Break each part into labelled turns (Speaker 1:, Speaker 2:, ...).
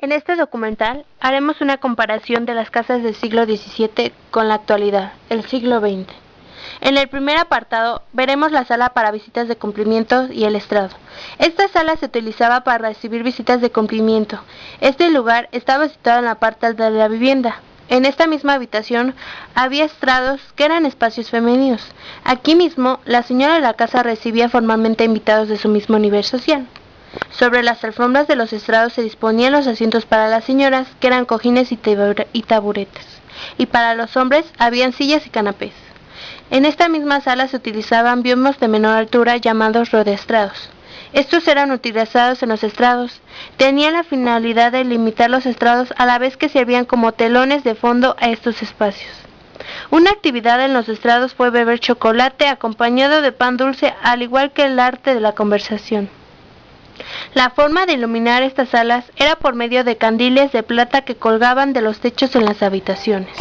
Speaker 1: En este documental haremos una comparación de las casas del siglo XVII con la actualidad, el siglo XX. En el primer apartado veremos la sala para visitas de cumplimiento y el estrado. Esta sala se utilizaba para recibir visitas de cumplimiento. Este lugar estaba situado en la parte alta de la vivienda. En esta misma habitación había estrados que eran espacios femeninos. Aquí mismo, la señora de la casa recibía formalmente invitados de su mismo nivel social. Sobre las alfombras de los estrados se disponían los asientos para las señoras, que eran cojines y taburetes, y para los hombres habían sillas y canapés. En esta misma sala se utilizaban biomos de menor altura llamados rodeestrados. Estos eran utilizados en los estrados. Tenían la finalidad de limitar los estrados a la vez que servían como telones de fondo a estos espacios. Una actividad en los estrados fue beber chocolate acompañado de pan dulce, al igual que el arte de la conversación. La forma de iluminar estas salas era por medio de candiles de plata que colgaban de los techos en las habitaciones.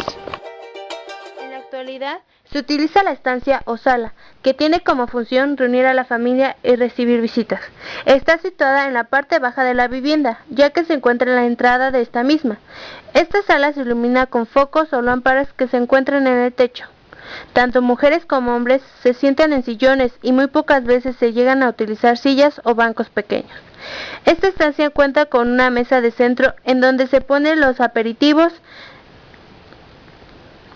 Speaker 1: En la actualidad, se utiliza la estancia o sala, que tiene como función reunir a la familia y recibir visitas. Está situada en la parte baja de la vivienda, ya que se encuentra en la entrada de esta misma. Esta sala se ilumina con focos o lámparas que se encuentran en el techo. Tanto mujeres como hombres se sientan en sillones y muy pocas veces se llegan a utilizar sillas o bancos pequeños. Esta estancia cuenta con una mesa de centro en donde se ponen los aperitivos.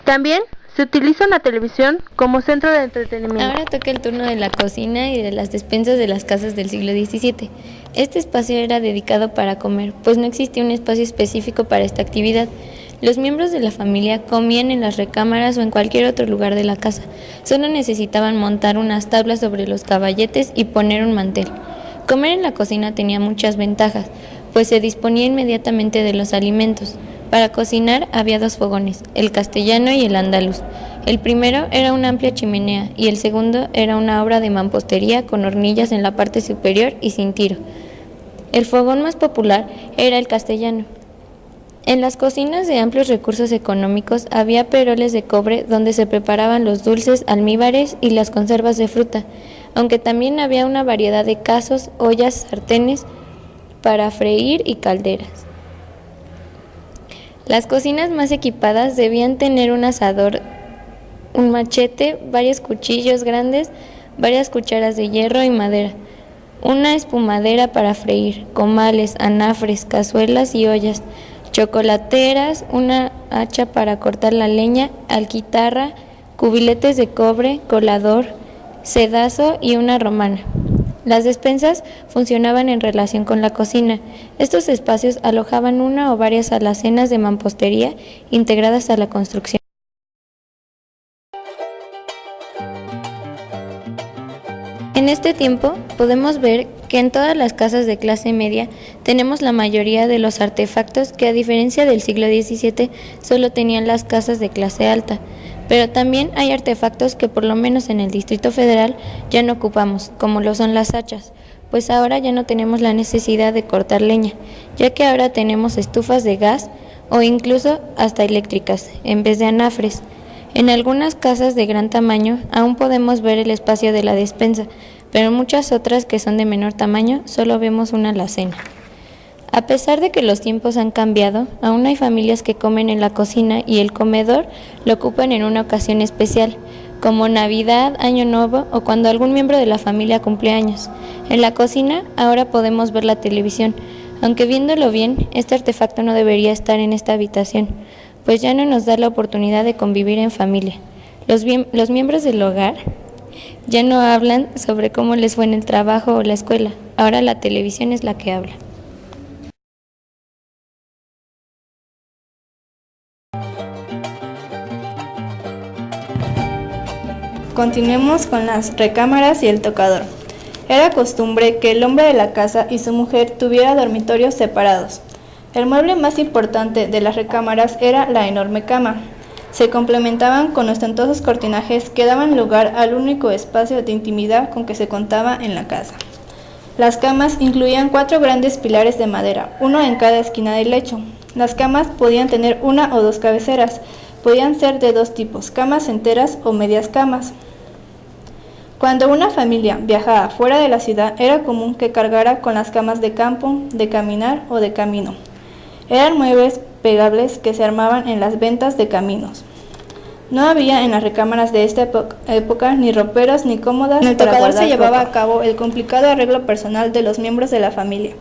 Speaker 1: También se utiliza una televisión como centro de entretenimiento.
Speaker 2: Ahora toca el turno de la cocina y de las despensas de las casas del siglo XVII. Este espacio era dedicado para comer, pues no existía un espacio específico para esta actividad. Los miembros de la familia comían en las recámaras o en cualquier otro lugar de la casa. Solo necesitaban montar unas tablas sobre los caballetes y poner un mantel. Comer en la cocina tenía muchas ventajas, pues se disponía inmediatamente de los alimentos. Para cocinar había dos fogones, el castellano y el andaluz. El primero era una amplia chimenea y el segundo era una obra de mampostería con hornillas en la parte superior y sin tiro. El fogón más popular era el castellano. En las cocinas de amplios recursos económicos había peroles de cobre donde se preparaban los dulces, almíbares y las conservas de fruta, aunque también había una variedad de casos, ollas, sartenes para freír y calderas. Las cocinas más equipadas debían tener un asador, un machete, varios cuchillos grandes, varias cucharas de hierro y madera, una espumadera para freír, comales, anafres, cazuelas y ollas, chocolateras, una hacha para cortar la leña, alquitarra, cubiletes de cobre, colador, sedazo y una romana. Las despensas funcionaban en relación con la cocina. Estos espacios alojaban una o varias alacenas de mampostería integradas a la construcción. En este tiempo podemos ver que en todas las casas de clase media tenemos la mayoría de los artefactos que, a diferencia del siglo XVII, solo tenían las casas de clase alta. Pero también hay artefactos que, por lo menos en el Distrito Federal, ya no ocupamos, como lo son las hachas, pues ahora ya no tenemos la necesidad de cortar leña, ya que ahora tenemos estufas de gas o incluso hasta eléctricas, en vez de anafres. En algunas casas de gran tamaño aún podemos ver el espacio de la despensa, pero en muchas otras que son de menor tamaño solo vemos una alacena. A pesar de que los tiempos han cambiado, aún hay familias que comen en la cocina y el comedor lo ocupan en una ocasión especial, como Navidad, Año Nuevo o cuando algún miembro de la familia cumple años. En la cocina ahora podemos ver la televisión, aunque viéndolo bien, este artefacto no debería estar en esta habitación, pues ya no nos da la oportunidad de convivir en familia. Los miembros del hogar ya no hablan sobre cómo les fue en el trabajo o la escuela, ahora la televisión es la que habla.
Speaker 3: Continuemos con las recámaras y el tocador. Era costumbre que el hombre de la casa y su mujer tuvieran dormitorios separados. El mueble más importante de las recámaras era la enorme cama. Se complementaban con ostentosos cortinajes que daban lugar al único espacio de intimidad con que se contaba en la casa. Las camas incluían 4 grandes pilares de madera, uno en cada esquina del lecho. Las camas podían tener una o dos cabeceras. Podían ser de dos tipos, camas enteras o medias camas. Cuando una familia viajaba fuera de la ciudad, era común que cargara con las camas de campo, de caminar o de camino. Eran muebles pegables que se armaban en las ventas de caminos. No había en las recámaras de esta época ni roperos ni cómodas. En el tocador se llevaba a cabo el complicado arreglo personal de los miembros de la familia.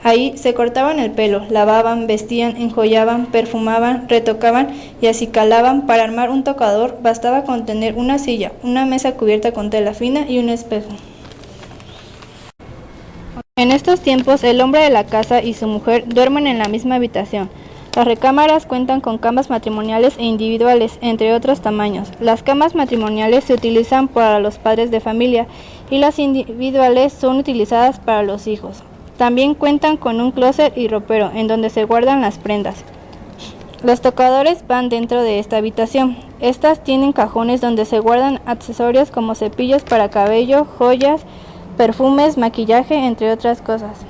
Speaker 3: Ahí se cortaban el pelo, lavaban, vestían, enjollaban, perfumaban, retocaban y acicalaban. Para armar un tocador bastaba con tener una silla, una mesa cubierta con tela fina y un espejo. En estos tiempos el hombre de la casa y su mujer duermen en la misma habitación. Las recámaras cuentan con camas matrimoniales e individuales, entre otros tamaños. Las camas matrimoniales se utilizan para los padres de familia y las individuales son utilizadas para los hijos. También cuentan con un closet y ropero, en donde se guardan las prendas. Los tocadores van dentro de esta habitación. Estas tienen cajones donde se guardan accesorios como cepillos para cabello, joyas, perfumes, maquillaje, entre otras cosas.